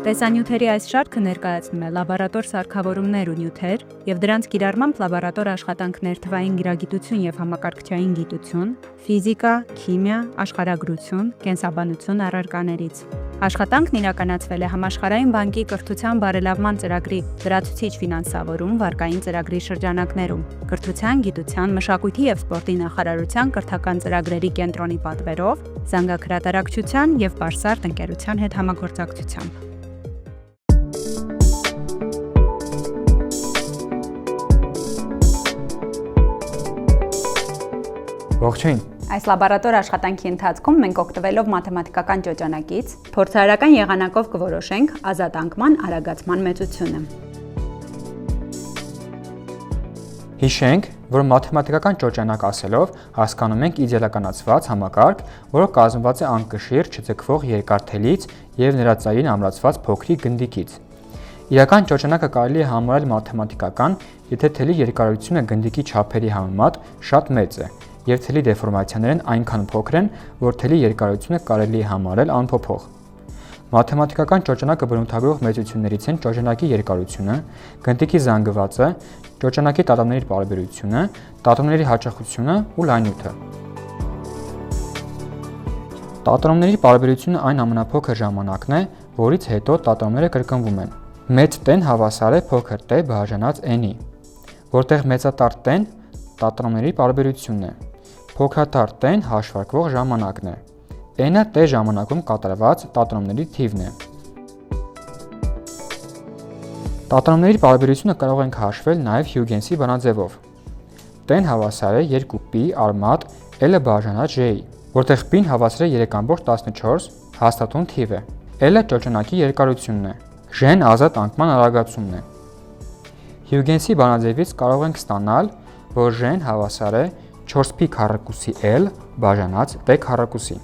Տեսանյութերի այս շարքը ներկայացնում է լաբորատոր սարքավորումներ ու նյութեր և դրանց կիրառմամբ լաբորատոր աշխատանքներ թվային գիրագիտություն և համակարգչային գիտություն, ֆիզիկա, քիմիա, աշխարհագրություն, կենսաբանություն առարկաներից։ Աշխատանքն իրականացվել է Համաշխարհային բանկի կրթության բարելավման ծրագրի լրացուցիչ ֆինանսավորում վարկային ծրագրի շրջանակներում, Կրթության, գիտության, մշակույթի և սպորտի նախարարության կրթական ծրագրերի կենտրոնի պատվերով, զանգահրատարակչության և Բարսարդ ընկերության հետ համագործակցությամբ։ Ողջույն։ Այս լաբորատոր աշխատանքի ընթացքում մենք օգտվելով մաթեմատիկական ճոճանակից, փորձարարական եղանակով կորոշենք ազատ անկման արագացման մեծությունը։ Հիշենք, որ մաթեմատիկական ճոճանակ ասելով հասկանում ենք իդեալականացված համակարգ, որը կազմված է անկշիռ չձգվող երկար թելից և նրա ծայրին ամրացված փոքրիկ գնդիկից։ Իրական ճոճանակը կարելի է համարել մաթեմատիկական, եթե թելի երկարությունը գնդիկի չափերի համեմատ շատ մեծ է, և թելի դեֆորմացիաներն այնքան փոքր են, որ թելի երկարությունը կարելի է համարել անփոփոխ։ Մաթեմատիկական ճոճանակը բնութագրող մեծություններից են ճոճանակի երկարությունը, գնդիկի զանգվածը, ճոճանակի տատանումների պարբերությունը, տատանումների հաճախությունը ու լայնույթը։ Տատանումների պարբերությունը այն ամենափոքր ժամանակն է, որից հետո տատանումները կրկնվում են։ Մեծ t-ն հավասար է փոքր t բաժանած n-ի, որտեղ մեծատառ t-ն տատանումների պարբերությունն է, փոքրատառ t-ն հաշվարկվող ժամանակն է, n-ը t ժամանակում կատարված տատանումների թիվն է։ Տատանումների պարբերությունը կարող ենք հաշվել նաև Հյուգենսի բանաձևով։ t-ն հավասար է 2π արմատ l-ը բաժանած j-ի, որտեղ π-ն հավասար է 3,14 հաստատուն թիվ է, l-ը ճոճանակի երկարությունն է, j-ն ազատ անկման արագացումն է։ Հյուգենսի բանաձևից կարող ենք ստանալ, որ j-ն հավասար է 4π քառակուսի l բաժանած t քառակուսի։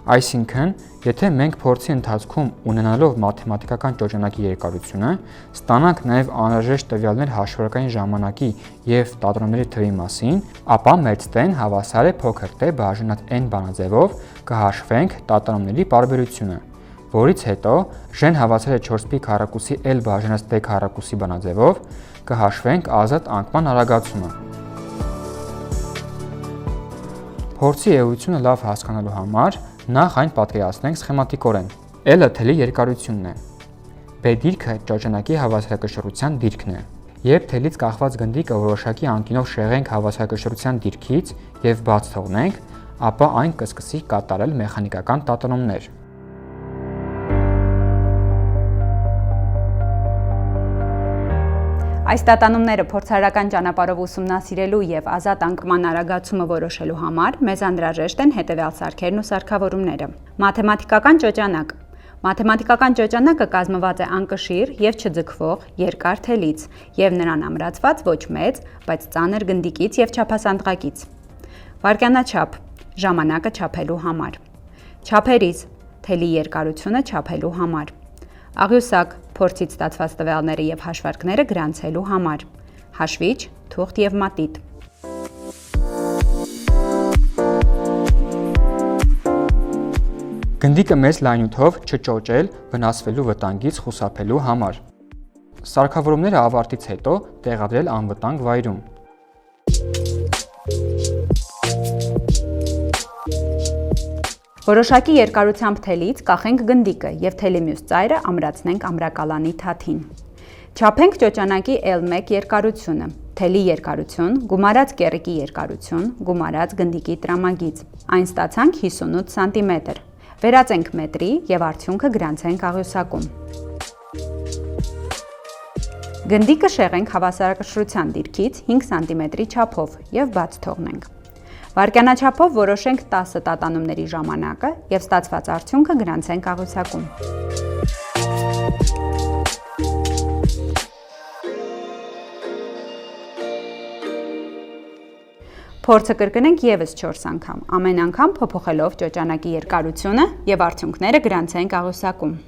Այսինքն, եթե մենք փորձի ընթացքում ունենալով մաթեմատիկական ճոճանակի երկարությունը, ստանանք նաև անհրաժեշտ տվյալներ հաշվարկային ժամանակի և տատանումների թվի մասին, ապա մեծ t-ն հավասար է փոքր t բաժանած n բանաձևով կհաշվենք տատանումների պարբերությունը, որից հետո j-ն հավասար է 4π քառակուսի l բաժանած t քառակուսի բանաձևով կհաշվենք ազատ անկման արագացումը։ Փորձի էությունը լավ հասկանալու համար նախ այն պատկերացնենք սխեմատիկորեն։ L-ը թելի երկարությունն է, B դիրքը ճոճանակի հավասարակշռության դիրքն է։ Երբ թելից կախված գնդիկը որոշակի անկյունով շեղենք հավասարակշռության դիրքից և բաց թողնենք, ապա այն կսկսի կատարել մեխանիկական տատանումներ։ Այս տատանումները փորձարարական ճանապարհով ուսումնասիրելու և ազատ անկման արագացումը որոշելու համար մեզ անհրաժեշտ են հետևյալ սարքերն ու սարքավորումները։ Մաթեմատիկական ճոճանակ։ Մաթեմատիկական ճոճանակը կազմված է անկշիռ և չձգվող երկար թելից և նրան ամրացված ոչ մեծ, բայց ծանր գնդիկից և չափասանդղակից։ Վայրկյանաչափ՝ ժամանակը չափելու համար։ Չափերից՝ թելի երկարությունը չափելու համար։ Աղյուսակ՝ փորձից ստացված տվյալները և հաշվարկները գրանցելու համար։ Հաշվիչ, թուղթ և մատիտ։ Գնդիկը մեծ լայնութով չճոճել վնասվելու վտանգից խուսափելու համար։ Սարքավորումները ավարտից հետո տեղադրել անվտանգ վայրում։ Որոշակի երկարությամբ թելից կախենք գնդիկը և թելի մյուս ծայրը ամրացնենք ամրակալանի թաթին։ Չափենք ճոճանակի L1 երկարությունը, թելի երկարություն, գումարած կեռիկի երկարություն, գումարած գնդիկի տրամագիծ։ Այն ստացանք 58 սանտիմետր։ Վերածենք մետրի և արդյունքը գրանցենք աղյուսակում։ Գնդիկը շեղենք հավասարակշռության դիրքից 5 սանտիմետրի չափով և բաց թողնենք։ Վայրկյանաչափով որոշենք 10 տատանումների ժամանակը և ստացված արդյունքը գրանցենք աղյուսակում։ Փորձը կրկնենք ևս 4 անգամ, ամեն անգամ փոփոխելով ճոճանակի երկարությունը և արդյունքները գրանցենք աղյուսակում։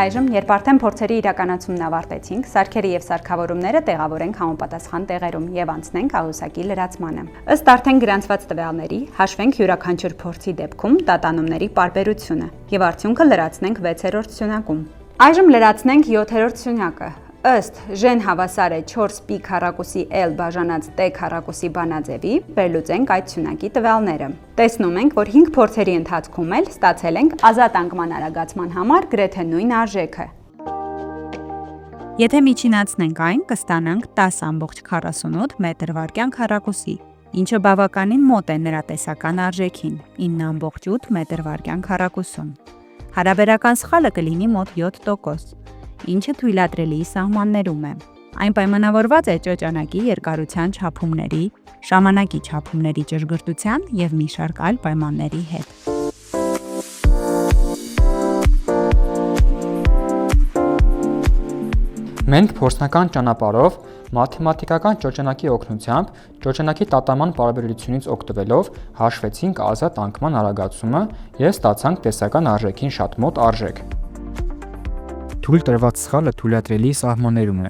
Այժմ, երբ արդեն փորձերի իրականացումն ավարտեցինք, սարքերը եւ սարքավորումները տեղավորենք համապատասխան տեղերում եւ անցնենք աղյուսակի լրացմանը։ Ըստ արդեն գրանցված տվյալների, հաշվենք յուրաքանչյուր փորձի դեպքում տատանումների պարբերությունը եւ արդյունքը լրացնենք 6-րդ սյունակում։ Այժմ լրացնենք 7-րդ սյունակը։ Ըստ Ժ-ն հավասար է 4π քառակուսի L բաժանած T քառակուսի բանաձևի, վերլուծենք այդ սյունակի տվյալները։ Տեսնում ենք, որ 5 փորձերի ընթացքում էլ ստացել ենք ազատ անկման արագացման համար գրեթե նույն արժեքը։ Եթե միջինացնենք այն, կստանանք 10.48 մետր/վայրկյան քառակուսի, ինչը բավականին մոտ է նրա տեսական արժեքին՝ 9.8 մետր/վայրկյան քառակուսում։ Հարաբերական սխալը կլինի մոտ 7%, ինչը թույլատրելի սահմաններում է։ Այն պայմանավորված է ճոճանակի երկարության չափումների, ժամանակի չափումների ճշգրտության և մի շարք այլ պայմանների հետ։ Մենք փորձնական ճանապարհով մաթեմատիկական ճոճանակի օգնությամբ ճոճանակի տատանման պարբերությունից օգտվելով հաշվեցինք ազատ անկման արագացումը և ստացանք տեսական արժեքին շատ մոտ արժեք։ Թույլ տրված սխալը թույլատրելի սահմաններում է,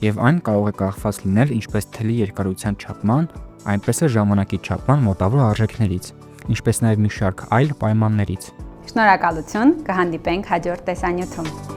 և այն կարող է կախված լինել ինչպես թելի երկարության չափման, այնպես էլ ժամանակի չափման մոտավոր արժեքներից, ինչպես նաև մի շարք այլ պայմաններից։ Շնորհակալություն, կհանդիպենք հաջորդ տեսանյութում։